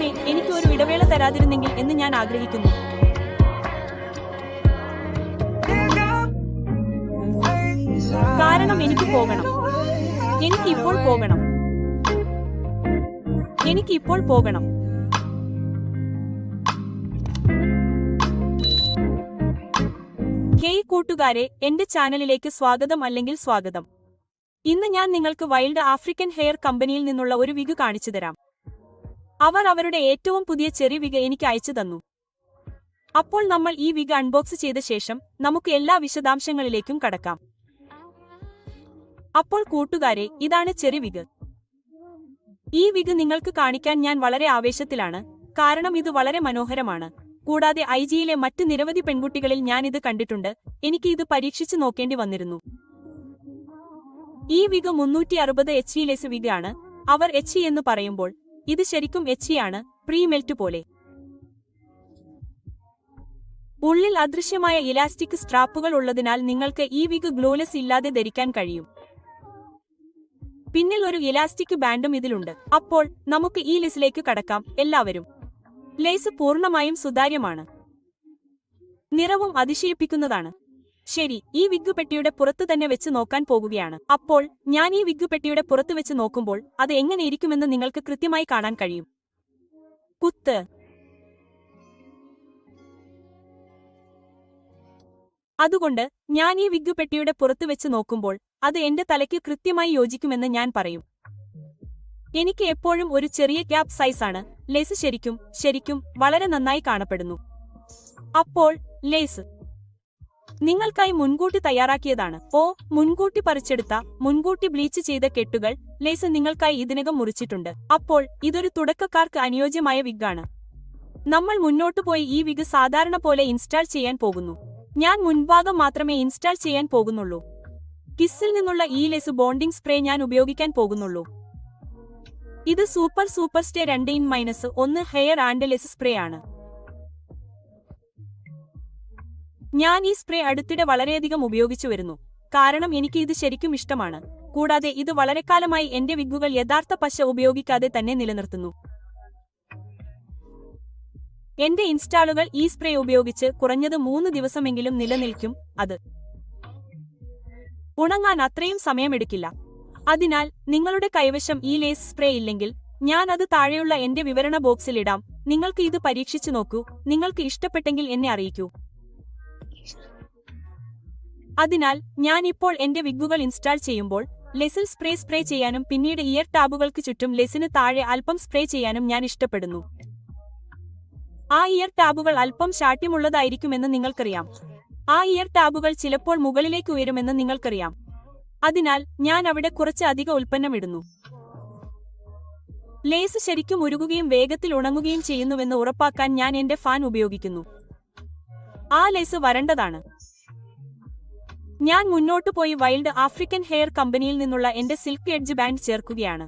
ദൈവമേ, എനിക്ക് ഒരു ഇടവേള തരാതിരുന്നെങ്കിൽ എന്ന് ഞാൻ ആഗ്രഹിക്കുന്നു. കാരണം എനിക്ക് പോകണം. എനിക്ക് ഇപ്പോൾ പോകണം. എനിക്ക് ഇപ്പോൾ പോകണം. ഹേയ് കൂട്ടുകാരെ, എന്റെ ചാനലിലേക്ക് സ്വാഗതം അല്ലെങ്കിൽ സ്വാഗതം. ഇന്ന് ഞാൻ നിങ്ങൾക്ക് വൈൽഡ് ആഫ്രിക്കൻ ഹെയർ കമ്പനിയിൽ നിന്നുള്ള ഒരു വിഗ് കാണിച്ചു തരാം. അവർ അവരുടെ ഏറ്റവും പുതിയ ചെറി വിഗ് എനിക്ക് അയച്ചു തന്നു. അപ്പോൾ നമ്മൾ ഈ വിഗ് അൺബോക്സ് ചെയ്ത ശേഷം നമുക്ക് എല്ലാ വിശദാംശങ്ങളിലേക്കും കടക്കാം. അപ്പോൾ കൂട്ടുകാരെ, ഇതാണ് ചെറി വിഗ്. ഈ വിഗ് നിങ്ങൾക്ക് കാണിക്കാൻ ഞാൻ വളരെ ആവേശത്തിലാണ്, കാരണം ഇത് വളരെ മനോഹരമാണ്. കൂടാതെ ഐജിയിലെ മറ്റ് നിരവധി പെൺകുട്ടികളിൽ ഞാൻ ഇത് കണ്ടിട്ടുണ്ട്. എനിക്ക് ഇത് പരീക്ഷിച്ചു നോക്കേണ്ടി വന്നിരുന്നു. ഈ വിഗ് 360 HE ലെസ് വിഗ് ആണ്. അവർ HE എന്ന് പറയുമ്പോൾ ഇത് ശരിക്കും HE ആണ്, പ്രീ മെൽറ്റ് പോലെ. ഉള്ളിൽ അദൃശ്യമായ ഇലാസ്റ്റിക് സ്ട്രാപ്പുകൾ ഉള്ളതിനാൽ നിങ്ങൾക്ക് ഈ വിഗ് ഗ്ലോലെസ് ഇല്ലാതെ ധരിക്കാൻ കഴിയും. പിന്നിൽ ഒരു ഇലാസ്റ്റിക് ബാൻഡും ഇതിലുണ്ട്. അപ്പോൾ നമുക്ക് ഈ ലെസിലേക്ക് കടക്കാം. എല്ലാവരും, ലേസ് പൂർണ്ണമായും സുതാര്യമാണ്. നിറവും അതിശയിപ്പിക്കുന്നതാണ്. ശരി, ഈ വിഗ് പെട്ടിയുടെ പുറത്ത് തന്നെ വെച്ച് നോക്കാൻ പോകുകയാണ്. അപ്പോൾ ഞാൻ ഈ വിഗ് പെട്ടിയുടെ പുറത്ത് വെച്ച് നോക്കുമ്പോൾ അത് എങ്ങനെ ഇരിക്കുമെന്ന് നിങ്ങൾക്ക് കൃത്യമായി കാണാൻ കഴിയും. കുത്ത്. അതുകൊണ്ട് ഞാൻ ഈ വിഗ് പെട്ടിയുടെ പുറത്ത് വെച്ച് നോക്കുമ്പോൾ അത് എന്റെ തലയ്ക്ക് കൃത്യമായി യോജിക്കുമെന്ന് ഞാൻ പറയും. എനിക്ക് എപ്പോഴും ഒരു ചെറിയ ക്യാപ് സൈസാണ്. ലേസ് ശരിക്കും വളരെ നന്നായി കാണപ്പെടുന്നു. അപ്പോൾ ലേസ് നിങ്ങൾക്കായി മുൻകൂട്ടി തയ്യാറാക്കിയതാണ്. മുൻകൂട്ടി പറിച്ചെടുത്ത, മുൻകൂട്ടി ബ്ലീച്ച് ചെയ്ത കെട്ടുകൾ ലേസ് നിങ്ങൾക്കായി ഇതിനകം മുറിച്ചിട്ടുണ്ട്. അപ്പോൾ ഇതൊരു തുടക്കക്കാർക്ക് അനുയോജ്യമായ വിഗാണ്. നമ്മൾ മുന്നോട്ടു പോയി ഈ വിഗ് സാധാരണ പോലെ ഇൻസ്റ്റാൾ ചെയ്യാൻ പോകുന്നു. ഞാൻ മുൻഭാഗം മാത്രമേ ഇൻസ്റ്റാൾ ചെയ്യാൻ പോകുന്നുള്ളൂ. കിസ്സിൽ നിന്നുള്ള ഈ ലേസ് ബോണ്ടിംഗ് സ്പ്രേ ഞാൻ ഉപയോഗിക്കാൻ പോകുന്നുള്ളൂ. ഇത് super stay 2-1 hair and lace spray ആണ്. ഞാൻ ഈ സ്പ്രേ അടുത്തിടെ വളരെയധികം ഉപയോഗിച്ചു വരുന്നു, കാരണം എനിക്ക് ഇത് ശരിക്കും ഇഷ്ടമാണ്. കൂടാതെ ഇത് വളരെക്കാലമായി എന്റെ വിഗുകൾ യഥാർത്ഥ പശ ഉപയോഗിക്കാതെ തന്നെ നിലനിർത്തുന്നു. എന്റെ ഇൻസ്റ്റാളുകൾ ഈ സ്പ്രേ ഉപയോഗിച്ച് കുറഞ്ഞത് 3 ദിവസമെങ്കിലും നിലനിൽക്കും. അത് ഉണങ്ങാൻ അത്രയും സമയമെടുക്കില്ല. അതിനാൽ നിങ്ങളുടെ കൈവശം ഈ ലേസ് സ്പ്രേ ഇല്ലെങ്കിൽ ഞാൻ അത് താഴെയുള്ള എന്റെ വിവരണ ബോക്സിൽ ഇടാം. നിങ്ങൾക്ക് ഇത് പരീക്ഷിച്ചു നോക്കൂ. നിങ്ങൾക്ക് ഇഷ്ടപ്പെട്ടെങ്കിൽ എന്നെ അറിയിക്കൂ. അതിനാൽ ഞാൻ ഇപ്പോൾ എന്റെ വിഗുകൾ ഇൻസ്റ്റാൾ ചെയ്യുമ്പോൾ ലേസിൽ സ്പ്രേ ചെയ്യാനും പിന്നീട് ഇയർ ടാബുകൾക്ക് ചുറ്റും ലേസിന് താഴെ അല്പം സ്പ്രേ ചെയ്യാനും ഞാൻ ഇഷ്ടപ്പെടുന്നു. ആ ഇയർ ടാബുകൾ അല്പം ശാഠ്യമുള്ളതായിരിക്കുമെന്ന് നിങ്ങൾക്കറിയാം. ആ ഇയർ ടാബുകൾ ചിലപ്പോൾ മുകളിലേക്ക് ഉയരുമെന്ന് നിങ്ങൾക്കറിയാം. അതിനാൽ ഞാൻ അവിടെ കുറച്ച് അധിക ഉൽപ്പന്നം ഇടുന്നു. ലേസ് ശരിക്കും ഉരുകുകയും വേഗത്തിൽ ഉണങ്ങുകയും ചെയ്യുന്നുവെന്ന് ഉറപ്പാക്കാൻ ഞാൻ എന്റെ ഫാൻ ഉപയോഗിക്കുന്നു. ആ ലേസ് വരണ്ടതാണ്. ഞാൻ മുന്നോട്ടു പോയി വൈൽഡ് ആഫ്രിക്കൻ ഹെയർ കമ്പനിയിൽ നിന്നുള്ള എന്റെ സിൽക്ക് എഡ്ജ് ബാൻഡ് ചേർക്കുകയാണ്.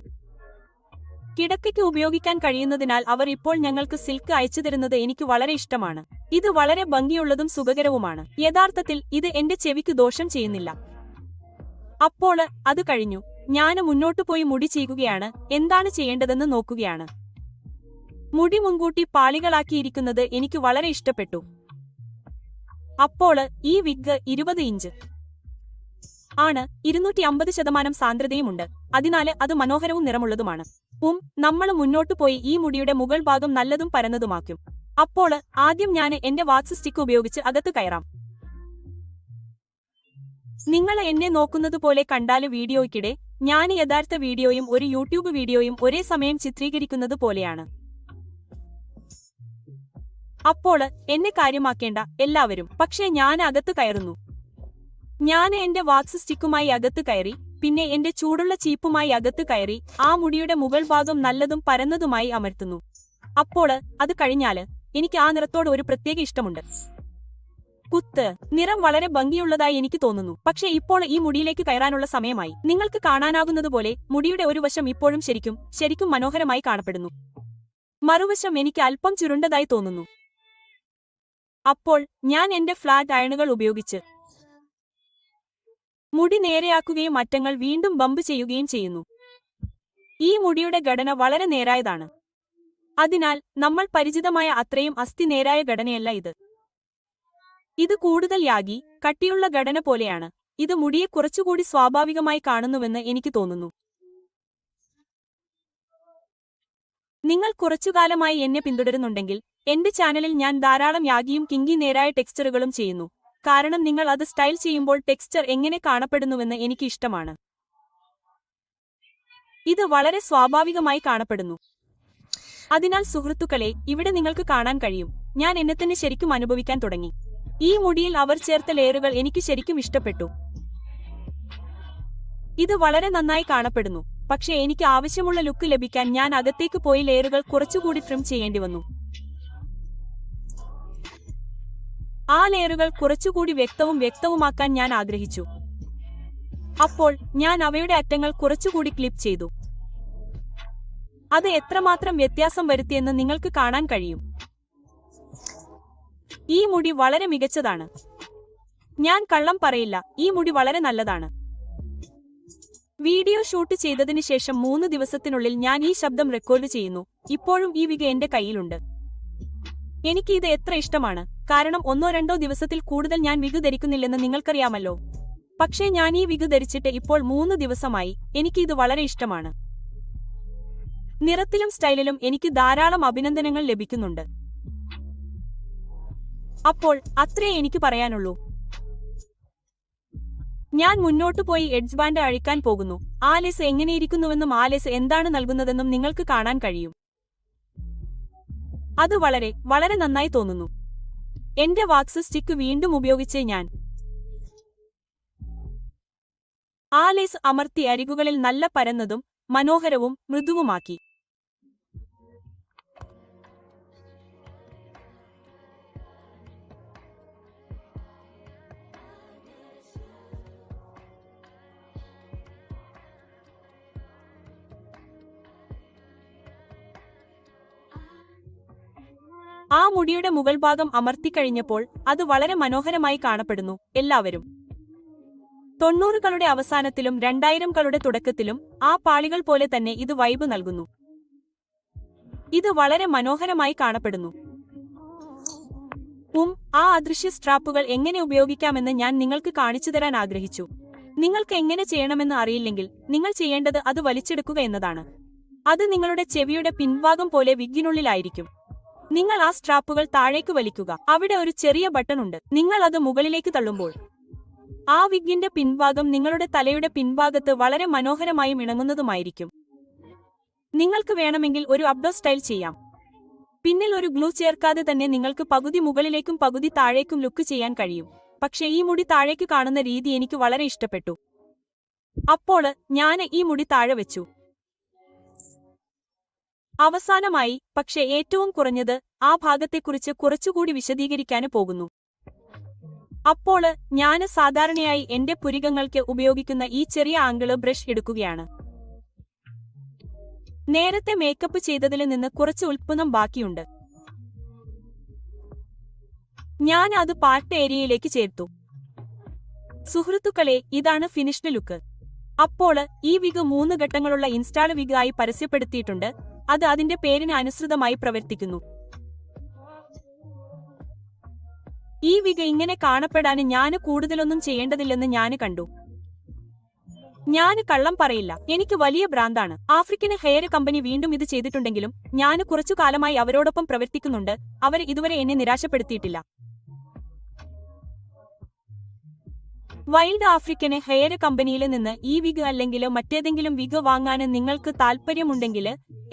കിടക്കയ്ക്ക് ഉപയോഗിക്കാൻ കഴിയുന്നതിനാൽ അവർ ഇപ്പോൾ ഞങ്ങൾക്ക് സിൽക്ക് അയച്ചു തരുന്നത് എനിക്ക് വളരെ ഇഷ്ടമാണ്. ഇത് വളരെ ഭംഗിയുള്ളതും സുഖകരവുമാണ്. യഥാർത്ഥത്തിൽ ഇത് എന്റെ ചെവിക്ക് ദോഷം ചെയ്യുന്നില്ല. അപ്പോൾ അത് കഴിഞ്ഞു. ഞാൻ മുന്നോട്ടു പോയി മുടി ചീകുകയാണ്. എന്താണ് ചെയ്യേണ്ടതെന്ന് നോക്കുകയാണ്. മുടി മുൻകൂട്ടി പാളികളാക്കിയിരിക്കുന്നത് എനിക്ക് വളരെ ഇഷ്ടപ്പെട്ടു. അപ്പോൾ ഈ വിഗ് 20 ഇഞ്ച് ആണ്. 250% സാന്ദ്രതയുമുണ്ട്. അതിനാൽ അത് മനോഹരവും നിറമുള്ളതുമാണ്. നമ്മൾ മുന്നോട്ടു പോയി ഈ മുടിയുടെ മുകൾ ഭാഗം നല്ലതും പരന്നതുമാക്കും. അപ്പോൾ ആദ്യം ഞാൻ എന്റെ വാക്സ് സ്റ്റിക്ക് ഉപയോഗിച്ച് അകത്ത് കയറാം. നിങ്ങൾ എന്നെ നോക്കുന്നത് പോലെ കണ്ടാല് വീഡിയോയ്ക്കിടെ ഞാൻ യഥാർത്ഥ വീഡിയോയും ഒരു യൂട്യൂബ് വീഡിയോയും ഒരേ സമയം ചിത്രീകരിക്കുന്നത് പോലെയാണ്. അപ്പോൾ എന്നെ കാര്യമാക്കേണ്ട എല്ലാവരും. പക്ഷേ ഞാൻ അകത്ത് കയറുന്നു. ഞാൻ എന്റെ വാക്സ് സ്റ്റിക്കുമായി അകത്ത് കയറി, പിന്നെ എന്റെ ചൂടുള്ള ചീപ്പുമായി അകത്ത് കയറി ആ മുടിയുടെ മുകൾ ഭാഗം നല്ലതും പരന്നതുമായി അമർത്തുന്നു. അപ്പോൾ അത് കഴിഞ്ഞാല് എനിക്ക് ആ നിറത്തോട് ഒരു പ്രത്യേക ഇഷ്ടമുണ്ട്. കുത്ത്. നിറം വളരെ ഭംഗിയുള്ളതായി എനിക്ക് തോന്നുന്നു. പക്ഷേ ഇപ്പോൾ ഈ മുടിയിലേക്ക് കയറാനുള്ള സമയമായി. നിങ്ങൾക്ക് കാണാനാകുന്നതുപോലെ മുടിയുടെ ഒരു വശം ഇപ്പോഴും ശരിക്കും മനോഹരമായി കാണപ്പെടുന്നു. മറുവശം എനിക്ക് അല്പം ചുരുണ്ടതായി തോന്നുന്നു. അപ്പോൾ ഞാൻ എന്റെ ഫ്ലാറ്റ് അയണുകൾ ഉപയോഗിച്ച് മുടി നേരെയാക്കുകയും അറ്റങ്ങൾ വീണ്ടും ബമ്പ് ചെയ്യുകയും ചെയ്യുന്നു. ഈ മുടിയുടെ ഘടന വളരെ നേരായതാണ്. അതിനാൽ നമ്മൾ പരിചിതമായ അത്രയും അസ്ഥിനേരായ ഘടനയല്ല ഇത്. ഇത് കൂടുതൽ യാഗി, കട്ടിയുള്ള ഘടന പോലെയാണ്. ഇത് മുടിയെ കുറച്ചുകൂടി സ്വാഭാവികമായി കാണുന്നുവെന്ന് എനിക്ക് തോന്നുന്നു. നിങ്ങൾ കുറച്ചുകാലമായി എന്നെ പിന്തുടരുന്നുണ്ടെങ്കിൽ എന്റെ ചാനലിൽ ഞാൻ ധാരാളം യാഗിയും കിങ്കി നേരായ ടെക്സ്ചറുകളും ചെയ്യുന്നു. കാരണം നിങ്ങൾ അത് സ്റ്റൈൽ ചെയ്യുമ്പോൾ ടെക്സ്ചർ എങ്ങനെ കാണപ്പെടുന്നുവെന്ന് എനിക്ക് ഇഷ്ടമാണ്. ഇത് വളരെ സ്വാഭാവികമായി കാണപ്പെടുന്നു. അതിനാൽ സുഹൃത്തുക്കളെ, ഇവിടെ നിങ്ങൾക്ക് കാണാൻ കഴിയും, ഞാൻ എന്നെത്തന്നെ ശരിക്കും അനുഭവിക്കാൻ തുടങ്ങി. ഈ മുടിയിൽ അവർ ചേർത്ത ലെയറുകൾ എനിക്ക് ശരിക്കും ഇഷ്ടപ്പെട്ടു. ഇത് വളരെ നന്നായി കാണപ്പെടുന്നു. പക്ഷേ എനിക്ക് ആവശ്യമുള്ള ലുക്ക് ലഭിക്കാൻ ഞാൻ അകത്തേക്ക് പോയി ലെയറുകൾ കുറച്ചുകൂടി ട്രിം ചെയ്യേണ്ടി വന്നു. ആ ലെയറുകൾ കുറച്ചുകൂടി വ്യക്തവുമാക്കാൻ ഞാൻ ആഗ്രഹിച്ചു. അപ്പോൾ ഞാൻ അവയുടെ അറ്റങ്ങൾ കുറച്ചുകൂടി ക്ലിപ്പ് ചെയ്തു. അത് എത്രമാത്രം വ്യത്യാസം വരുത്തിയെന്ന് നിങ്ങൾക്ക് കാണാൻ കഴിയും. ഈ മുടി വളരെ മികച്ചതാണ്. ഞാൻ കള്ളം പറയില്ല, ഈ മുടി വളരെ നല്ലതാണ്. വീഡിയോ ഷൂട്ട് ചെയ്തതിന് ശേഷം 3 ദിവസത്തിനുള്ളിൽ ഞാൻ ഈ ശബ്ദം റെക്കോർഡ് ചെയ്യുന്നു. ഇപ്പോഴും ഈ വിഗ് എന്റെ കയ്യിലുണ്ട്. എനിക്ക് ഇത് എത്ര ഇഷ്ടമാണ്. കാരണം 1-2 ദിവസത്തിൽ കൂടുതൽ ഞാൻ വിഗ് ധരിക്കുന്നില്ലെന്ന് നിങ്ങൾക്കറിയാമല്ലോ. പക്ഷേ ഞാൻ ഈ വിഗ് ധരിച്ചിട്ട് ഇപ്പോൾ 3 ദിവസമായി. എനിക്ക് ഇത് വളരെ ഇഷ്ടമാണ്. നിറത്തിലും സ്റ്റൈലിലും എനിക്ക് ധാരാളം അഭിനന്ദനങ്ങൾ ലഭിക്കുന്നുണ്ട്. അപ്പോൾ അത്രേ എനിക്ക് പറയാനുള്ളൂ. ഞാൻ മുന്നോട്ടു പോയി എഡ്ജ് ബാൻഡ് അഴിക്കാൻ പോകുന്നു. ആ ലേസ് എങ്ങനെയിരിക്കുന്നുവെന്നും ആ ലേസ് എന്താണ് നൽകുന്നതെന്നും നിങ്ങൾക്ക് കാണാൻ കഴിയും. അത് വളരെ നന്നായി തോന്നുന്നു. എന്റെ വാക്സ് സ്റ്റിക്ക് വീണ്ടും ഉപയോഗിച്ച് ഞാൻ ആ ലേസ് അമർത്തി അരികുകളിൽ നല്ല പരന്നതും മനോഹരവും മൃദുവുമാക്കി. ആ മുടിയുടെ മുകൾ ഭാഗം അമർത്തിക്കഴിഞ്ഞപ്പോൾ അത് വളരെ മനോഹരമായി കാണപ്പെടുന്നു. എല്ലാവരും 90കളുടെ അവസാനത്തിലും 2000കളുടെ തുടക്കത്തിലും ആ പാളികൾ പോലെ തന്നെ ഇത് വൈബ് നൽകുന്നു. ഇത് വളരെ മനോഹരമായി കാണപ്പെടുന്നു. ആ അദൃശ്യ സ്ട്രാപ്പുകൾ എങ്ങനെ ഉപയോഗിക്കാമെന്ന് ഞാൻ നിങ്ങൾക്ക് കാണിച്ചുതരാൻ ആഗ്രഹിച്ചു. നിങ്ങൾക്ക് എങ്ങനെ ചെയ്യണമെന്ന് അറിയില്ലെങ്കിൽ നിങ്ങൾ ചെയ്യേണ്ടത് അത് വലിച്ചെടുക്കുക എന്നതാണ്. അത് നിങ്ങളുടെ ചെവിയുടെ പിൻഭാഗം പോലെ വിഗ്ഗിനുള്ളിലായിരിക്കും. നിങ്ങൾ ആ സ്ട്രാപ്പുകൾ താഴേക്ക് വലിക്കുക. അവിടെ ഒരു ചെറിയ ബട്ടൺ ഉണ്ട്. നിങ്ങൾ അത് മുകളിലേക്ക് തള്ളുമ്പോൾ ആ വിഗ്ഗിന്റെ പിൻഭാഗം നിങ്ങളുടെ തലയുടെ പിൻഭാഗത്ത് വളരെ മനോഹരമായും ഇണങ്ങുന്നതുമായിരിക്കും. നിങ്ങൾക്ക് വേണമെങ്കിൽ ഒരു അപ്ഡോ സ്റ്റൈൽ ചെയ്യാം. പിന്നിൽ ഒരു ഗ്ലൂ ചേർക്കാതെ തന്നെ നിങ്ങൾക്ക് പകുതി മുകളിലേക്കും പകുതി താഴേക്കും ലുക്ക് ചെയ്യാൻ കഴിയും. പക്ഷേ ഈ മുടി താഴേക്ക് കാണുന്ന രീതി എനിക്ക് വളരെ ഇഷ്ടപ്പെട്ടു. അപ്പോൾ ഞാൻ ഈ മുടി താഴെ വെച്ചു. അവസാനമായി, പക്ഷേ ഏറ്റവും കുറഞ്ഞത്, ആ ഭാഗത്തെക്കുറിച്ച് കുറച്ചുകൂടി വിശദീകരിക്കാൻ പോകുന്നു. അപ്പോൾ ഞാൻ സാധാരണയായി എന്റെ പുരികങ്ങൾക്ക് ഉപയോഗിക്കുന്ന ഈ ചെറിയ ആംഗിള് ബ്രഷ് എടുക്കുകയാണ്. നേരത്തെ മേക്കപ്പ് ചെയ്തതിൽ നിന്ന് കുറച്ച് ഉൽപ്പന്നം ബാക്കിയുണ്ട്. ഞാൻ അത് പാർട്ട് ഏരിയയിലേക്ക് ചേർത്തു. സുഹൃത്തുക്കളെ, ഇതാണ് ഫിനിഷ്ഡ് ലുക്ക്. അപ്പോൾ ഈ വിഗ് 3 ഘട്ടങ്ങളുള്ള ഇൻസ്റ്റാൾ വിഗ് ആയി പരസ്യപ്പെടുത്തിയിട്ടുണ്ട്. അത് അതിന്റെ പേരിന് അനുസൃതമായി പ്രവർത്തിക്കുന്നു. ഈ വിഗ് ഇങ്ങനെ കാണപ്പെടാൻ ഞാൻ കൂടുതലൊന്നും ചെയ്യേണ്ടതില്ലെന്ന് ഞാൻ കണ്ടു. ഞാൻ കള്ളം പറയില്ല, എനിക്ക് വലിയ ഭ്രാന്താണ്. ആഫ്രിക്കൻ ഹെയർ കമ്പനി വീണ്ടും ഇത് ചെയ്തിട്ടുണ്ടെങ്കിലും ഞാൻ കുറച്ചു കാലമായി അവരോടൊപ്പം പ്രവർത്തിക്കുന്നുണ്ട്. അവർ ഇതുവരെ എന്നെ നിരാശപ്പെടുത്തിയിട്ടില്ല. വൈൽഡ് ആഫ്രിക്കൻ ഹെയർ കമ്പനിയിൽ നിന്ന് ഈ വിഗ് അല്ലെങ്കിൽ മറ്റേതെങ്കിലും വിഗ് വാങ്ങാൻ നിങ്ങൾക്ക് താൽപ്പര്യമുണ്ടെങ്കിൽ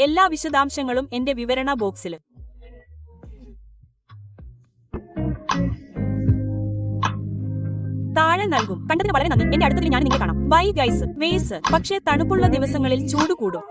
എല്ലാ വിശദാംശങ്ങളും എന്റെ വിവരണ ബോക്സിൽ താഴെ നൽകും. കണ്ടതിന് വളരെ നന്ദി. എന്റെ അടുത്തതിൽ ഞാൻ നിങ്ങളെ കാണാം. Bye guys. വേസ്. പക്ഷേ തണുപ്പുള്ള ദിവസങ്ങളിൽ ചൂട് കൂടും.